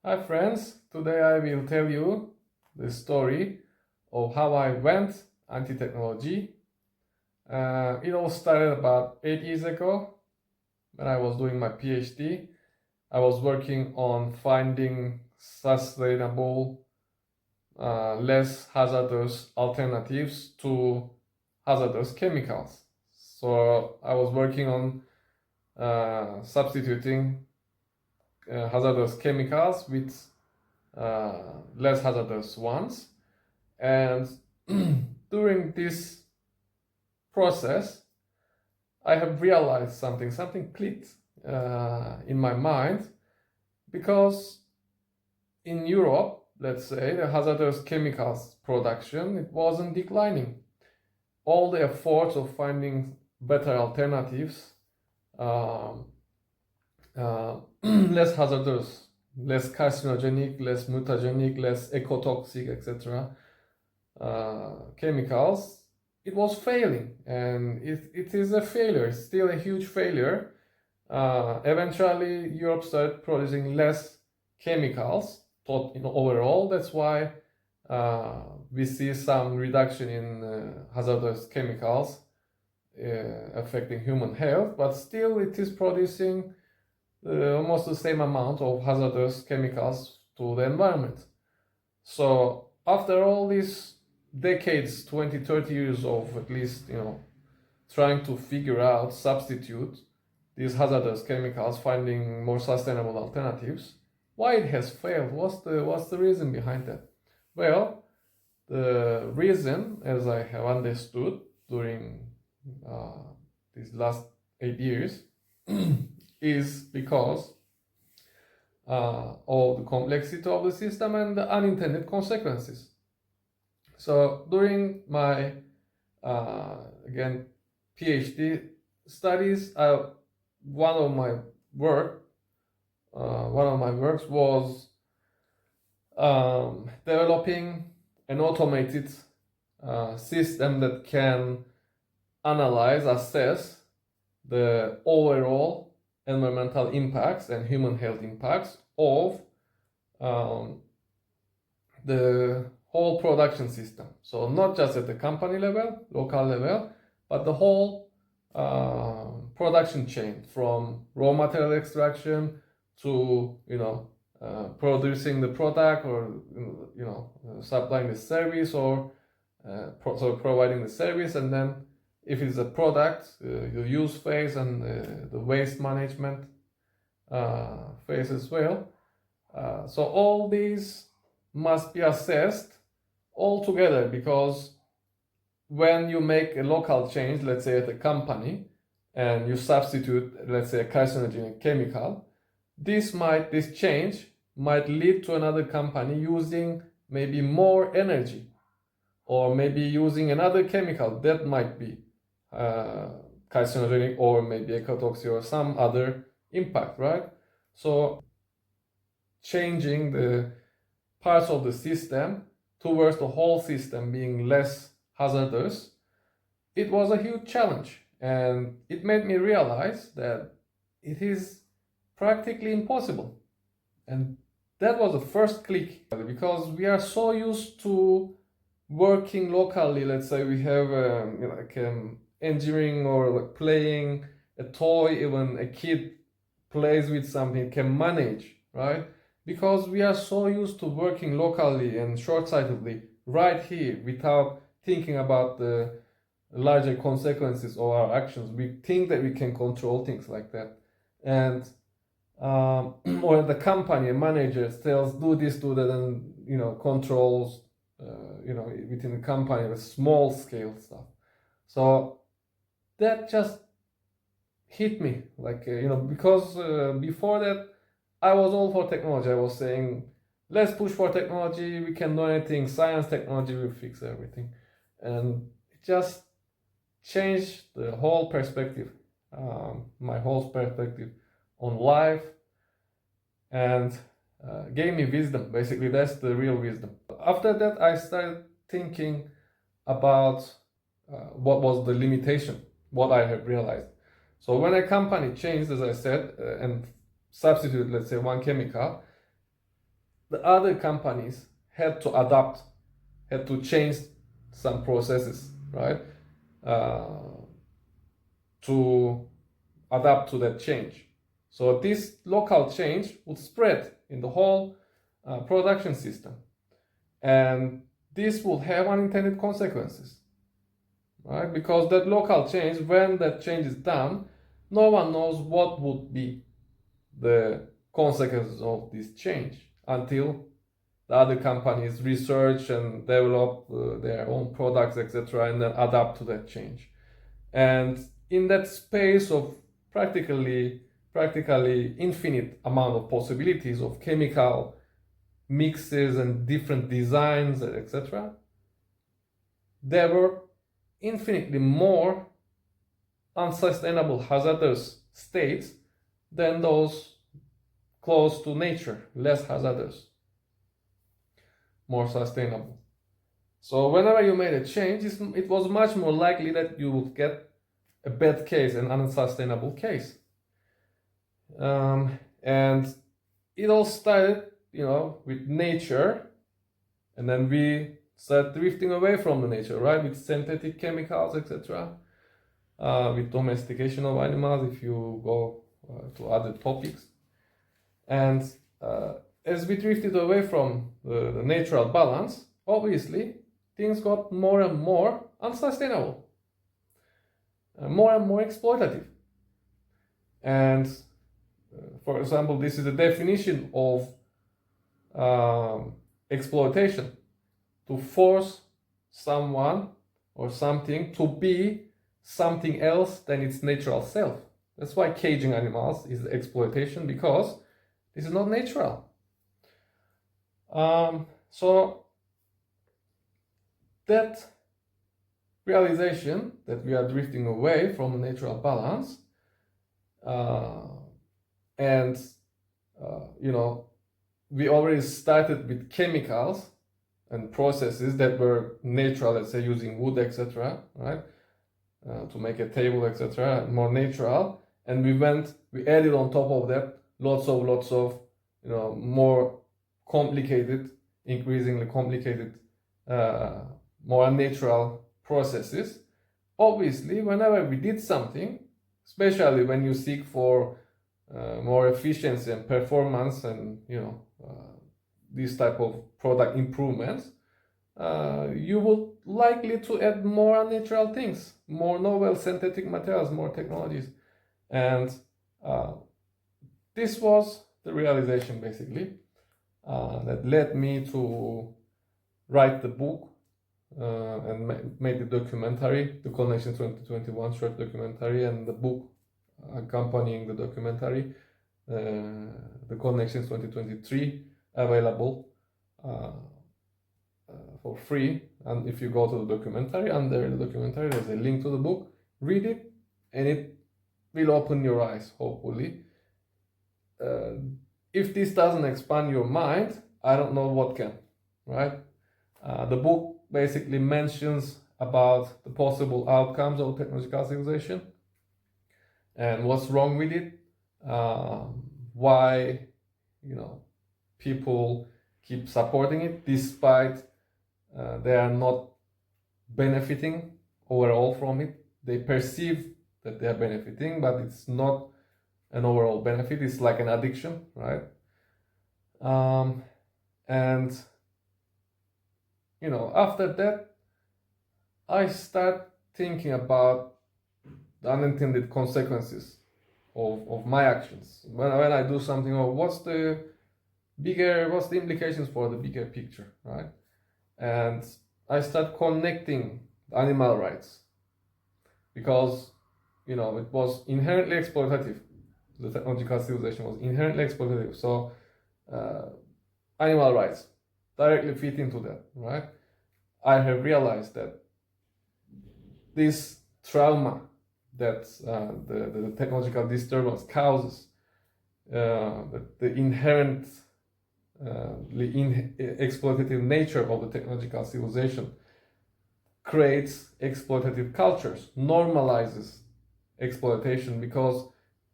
Hi friends, today I will tell you the story of how I went anti-technology. It all started about 8 years ago when I was doing my PhD. I was working on finding sustainable, less hazardous alternatives to hazardous chemicals. So I was working on substituting hazardous chemicals with less hazardous ones. And during this process, I have realized something clicked in my mind, because in Europe, let's say, the hazardous chemicals production, it wasn't declining. All the efforts of finding better alternatives, less hazardous, less carcinogenic, less mutagenic, less ecotoxic, etc. Chemicals, it was failing, and it is a failure. It's still a huge failure. Eventually, Europe started producing less chemicals overall. That's why we see some reduction in hazardous chemicals affecting human health, but still it is producing almost the same amount of hazardous chemicals to the environment. So after all these decades, 20, 30 years of at least, trying to figure out, substitute these hazardous chemicals, finding more sustainable alternatives, why it has failed? What's the reason behind that? Well, the reason, as I have understood during these last 8 years, is because of the complexity of the system and the unintended consequences. So during my again PhD studies, one of my works was developing an automated system that can assess the overall environmental impacts and human health impacts of the whole production system. So not just at the company level, local level, but the whole production chain, from raw material extraction to producing the product, or supplying the service, or providing the service, and then if it's a product, the use phase and the waste management phase as well. So all these must be assessed all together, because when you make a local change, let's say at a company, and you substitute, let's say, a carcinogenic chemical, this change might lead to another company using maybe more energy, or maybe using another chemical that might be carcinogenic, or maybe ecotoxic, or some other impact, right? So changing the parts of the system towards the whole system being less hazardous, it was a huge challenge, and it made me realize that it is practically impossible. And that was the first click, because we are so used to working locally. Let's say we have engineering, or like playing a toy, even a kid plays with something, can manage, right? Because we are so used to working locally and short-sightedly right here, without thinking about the larger consequences of our actions. We think that we can control things like that, and or the company manager tells do this, do that, and controls within the company with small scale stuff. So that just hit me, like because before that I was all for technology. I was saying, let's push for technology, we can do anything, science, technology will fix everything. And it just changed the whole perspective, my whole perspective on life, and gave me wisdom. Basically, that's the real wisdom. After that, I started thinking about what was the limitation, what I have realized. So when a company changed, as I said, and substituted, let's say, one chemical, the other companies had to adapt, had to change some processes, right? To adapt to that change. So this local change would spread in the whole production system. And this will have unintended consequences, right? Because that local change, when that change is done, no one knows what would be the consequences of this change until the other companies research and develop their own products, etc., and then adapt to that change. And in that space of practically infinite amount of possibilities of chemical mixes and different designs, etc., there were infinitely more unsustainable hazardous states than those close to nature, less hazardous, more sustainable. So whenever you made a change, it was much more likely that you would get a bad case, an unsustainable case. And it all started, with nature, and then we start drifting away from the nature, right? With synthetic chemicals, etc. With domestication of animals, if you go to other topics. And as we drifted away from the natural balance, obviously, things got more and more unsustainable, more and more exploitative. And for example, this is the definition of exploitation: to force someone or something to be something else than its natural self. That's why caging animals is exploitation, because this is not natural. So that realization that we are drifting away from the natural balance, and we already started with chemicals and processes that were natural, let's say using wood, etc., right, to make a table, etc., more natural, and we added on top of that lots of more complicated, increasingly complicated, more unnatural processes. Obviously, whenever we did something, especially when you seek for more efficiency and performance and this type of product improvements, you will likely to add more unnatural things, more novel synthetic materials, more technologies. And this was the realization, basically, that led me to write the book and made the documentary, The Connection 2021 short documentary, and the book accompanying the documentary, The Connections 2023, available for free. And if you go to the documentary, under the documentary there's a link to the book. Read it, and it will open your eyes, hopefully. If this doesn't expand your mind, I don't know what can, right? The book basically mentions about the possible outcomes of technological civilization and what's wrong with it, why people keep supporting it despite they are not benefiting overall from it. They perceive that they are benefiting, but it's not an overall benefit. It's like an addiction, right? And after that, I start thinking about the unintended consequences of my actions. When I do something, what's the implications for the bigger picture, right? And I start connecting animal rights, because it was inherently exploitative. The technological civilization was inherently exploitative. So animal rights directly fit into that, right? I have realized that this trauma that the technological disturbance causes, the inherent exploitative nature of the technological civilization, creates exploitative cultures, normalizes exploitation, because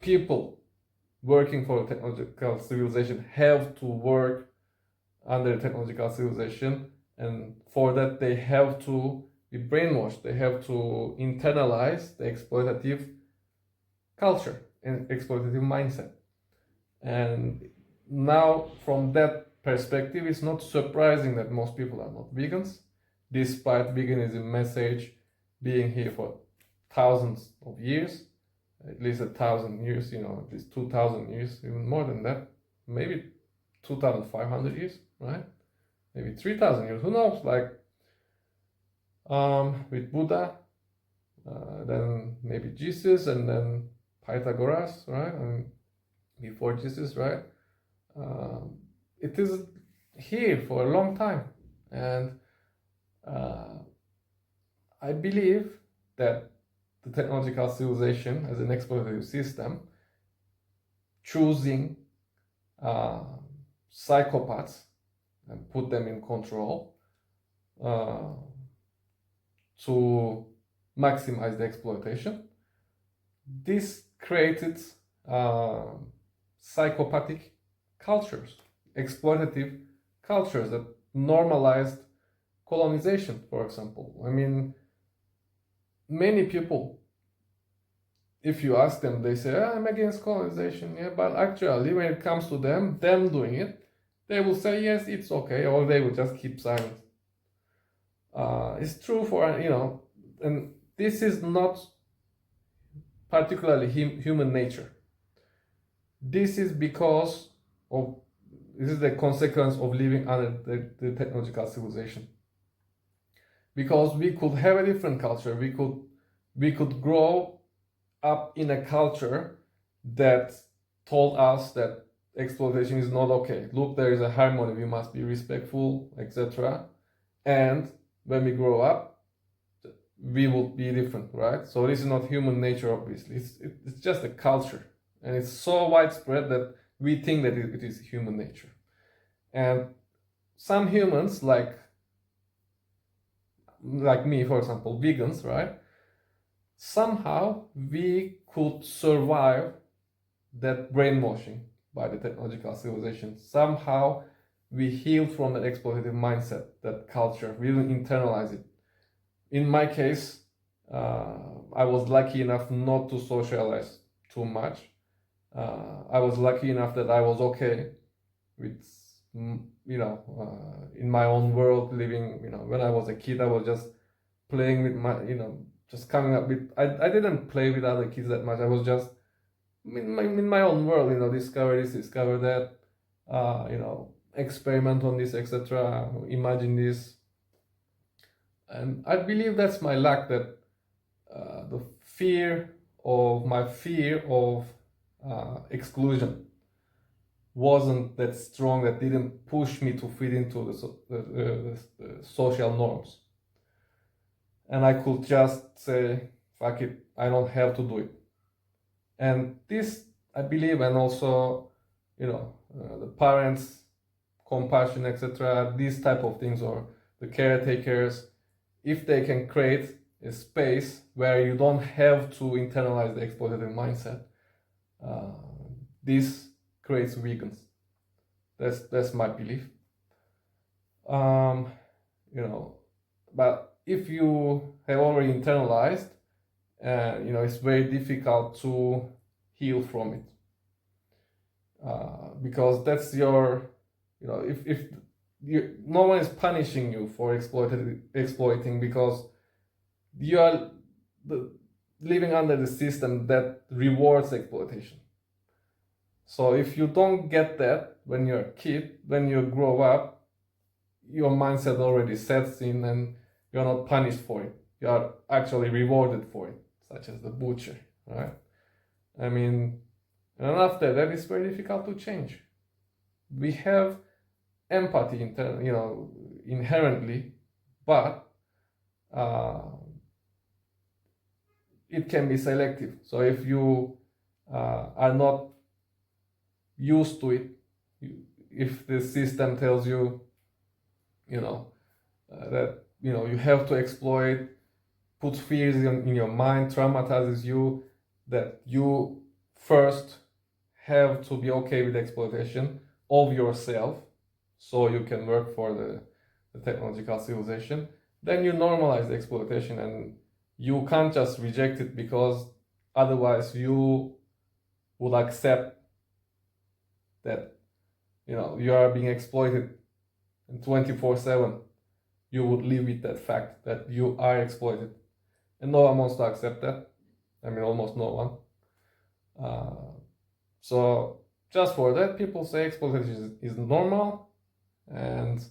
people working for a technological civilization have to work under technological civilization, and for that they have to be brainwashed. They have to internalize the exploitative culture and exploitative mindset. And now, from that perspective, it's not surprising that most people are not vegans, despite veganism message being here for thousands of years, at least 1,000 years, at least 2,000 years, even more than that, maybe 2,500 years, right? Maybe 3,000 years, who knows? Like, with Buddha, then maybe Jesus, and then Pythagoras, right? And before Jesus, right? It is here for a long time, and I believe that the technological civilization as an exploitative system, choosing psychopaths and put them in control to maximize the exploitation, this created psychopathic cultures, exploitative cultures that normalized colonization, for example. I mean, many people, if you ask them, they say, I'm against colonization, yeah, but actually when it comes to them doing it, they will say, yes, it's okay, or they will just keep silent. It's true for, and this is not particularly human nature. This is because this is the consequence of living under the technological civilization. Because we could have a different culture, we could grow up in a culture that told us that exploitation is not okay. Look, there is a harmony, we must be respectful, etc. And when we grow up, we will be different, right? So this is not human nature, obviously. It's just a culture, and it's so widespread that we think that it is human nature. And some humans, like me, for example, vegans, right? Somehow we could survive that brainwashing by the technological civilization. Somehow we healed from that exploitative mindset, that culture. We didn't internalize it. In my case, I was lucky enough not to socialize too much. I was lucky enough that I was okay with, in my own world, living, when I was a kid, I was just playing with my, just coming up with, I didn't play with other kids that much. I was just in my own world, discover this, discover that, experiment on this, etc., imagine this. And I believe that's my luck, that the my fear of exclusion wasn't that strong, that didn't push me to fit into the social norms. And I could just say, fuck it, I don't have to do it. And this, I believe, and also, the parents' compassion, etc., these type of things, or the caretakers, if they can create a space where you don't have to internalize the exploitative mindset, this creates vegans. That's my belief. But if you have already internalized, it's very difficult to heal from it, because that's your, if no one is punishing you for exploiting, because you are living under the system that rewards exploitation. So if you don't get that when you're a kid, when you grow up, your mindset already sets in and you're not punished for it. You are actually rewarded for it, such as the butcher, right? I mean, and after that, it's very difficult to change. We have empathy, inherently, but it can be selective. So if you are not used to it, if the system tells you, that you have to exploit, put fears in your mind, traumatizes you, that you first have to be okay with exploitation of yourself. so you can work for the technological civilization, then you normalize the exploitation, and you can't just reject it, because otherwise you would accept that you are being exploited 24/7. You would live with that fact that you are exploited, and no one wants to accept that. I mean, almost no one. So just for that, people say exploitation is normal, and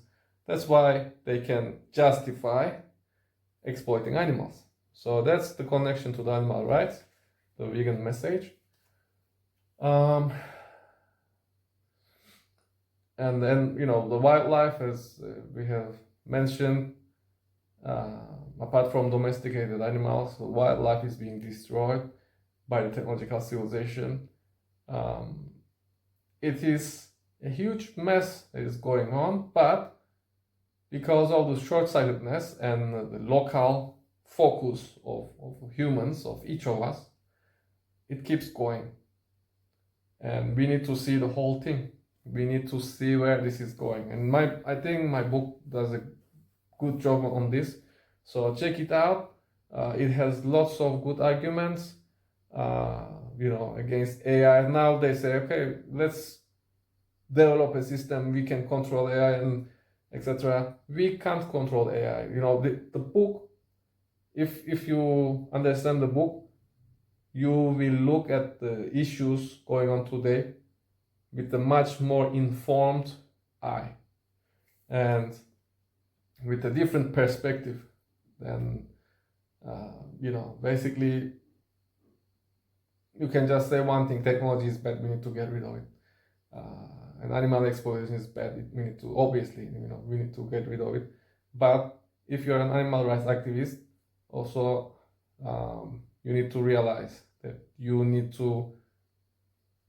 that's why they can justify exploiting animals. So that's the connection to the animal rights, the vegan message. And then, the wildlife, as we have mentioned, apart from domesticated animals, the wildlife is being destroyed by the technological civilization. It is a huge mess that is going on, but because of the short-sightedness and the local focus of humans, of each of us, it keeps going. And we need to see the whole thing. We need to see where this is going. And I think my book does a good job on this. So check it out. It has lots of good arguments, against AI. Now they say, okay, let's develop a system, we can control AI and etc. We can't control AI. The book, if you understand the book, you will look at the issues going on today with a much more informed eye and with a different perspective than, basically you can just say one thing: technology is bad, we need to get rid of it. And animal exploitation is bad, we need to, obviously, we need to get rid of it. But if you're an animal rights activist, also you need to realize that you need to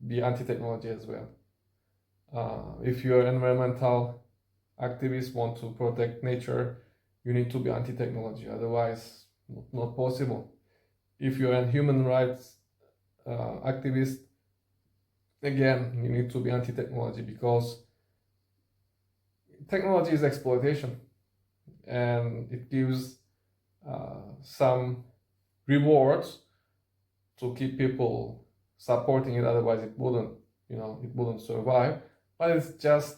be anti-technology as well. If you're an environmental activist, want to protect nature, you need to be anti-technology, otherwise not possible. If you're a human rights activist, again, you need to be anti-technology, because technology is exploitation, and it gives some rewards to keep people supporting it, otherwise it wouldn't survive. But it's just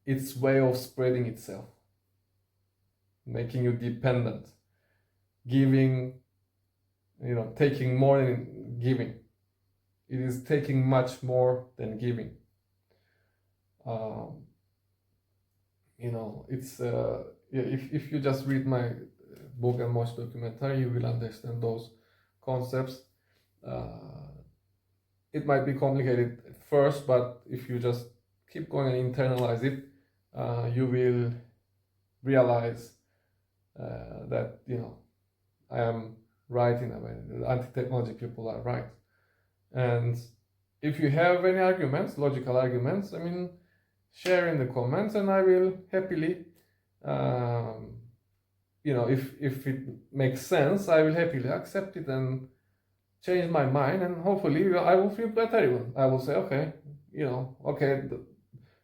its way of spreading itself, making you dependent, giving, taking more than giving. It is taking much more than giving. It's if you just read my book and watch documentary, you will understand those concepts. It might be complicated at first, but if you just keep going and internalize it, you will realize that I am right in a way. The anti-technology people are right. And if you have any arguments, logical arguments, share in the comments, and I will happily, if it makes sense, I will happily accept it and change my mind, and hopefully I will feel better even. I will say, okay,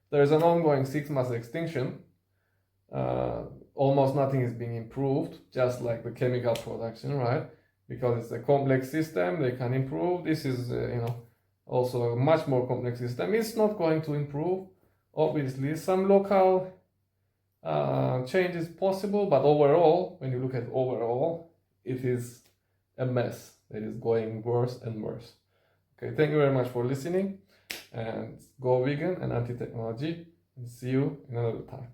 there is an ongoing 6 months extinction. Almost nothing is being improved, just like the chemical production, right? Because it's a complex system, they can improve. This is, also a much more complex system. It's not going to improve. Obviously, some local change is possible, but overall, when you look at overall, it is a mess. It is going worse and worse. Okay, thank you very much for listening, and go vegan and anti-technology, and see you in another time.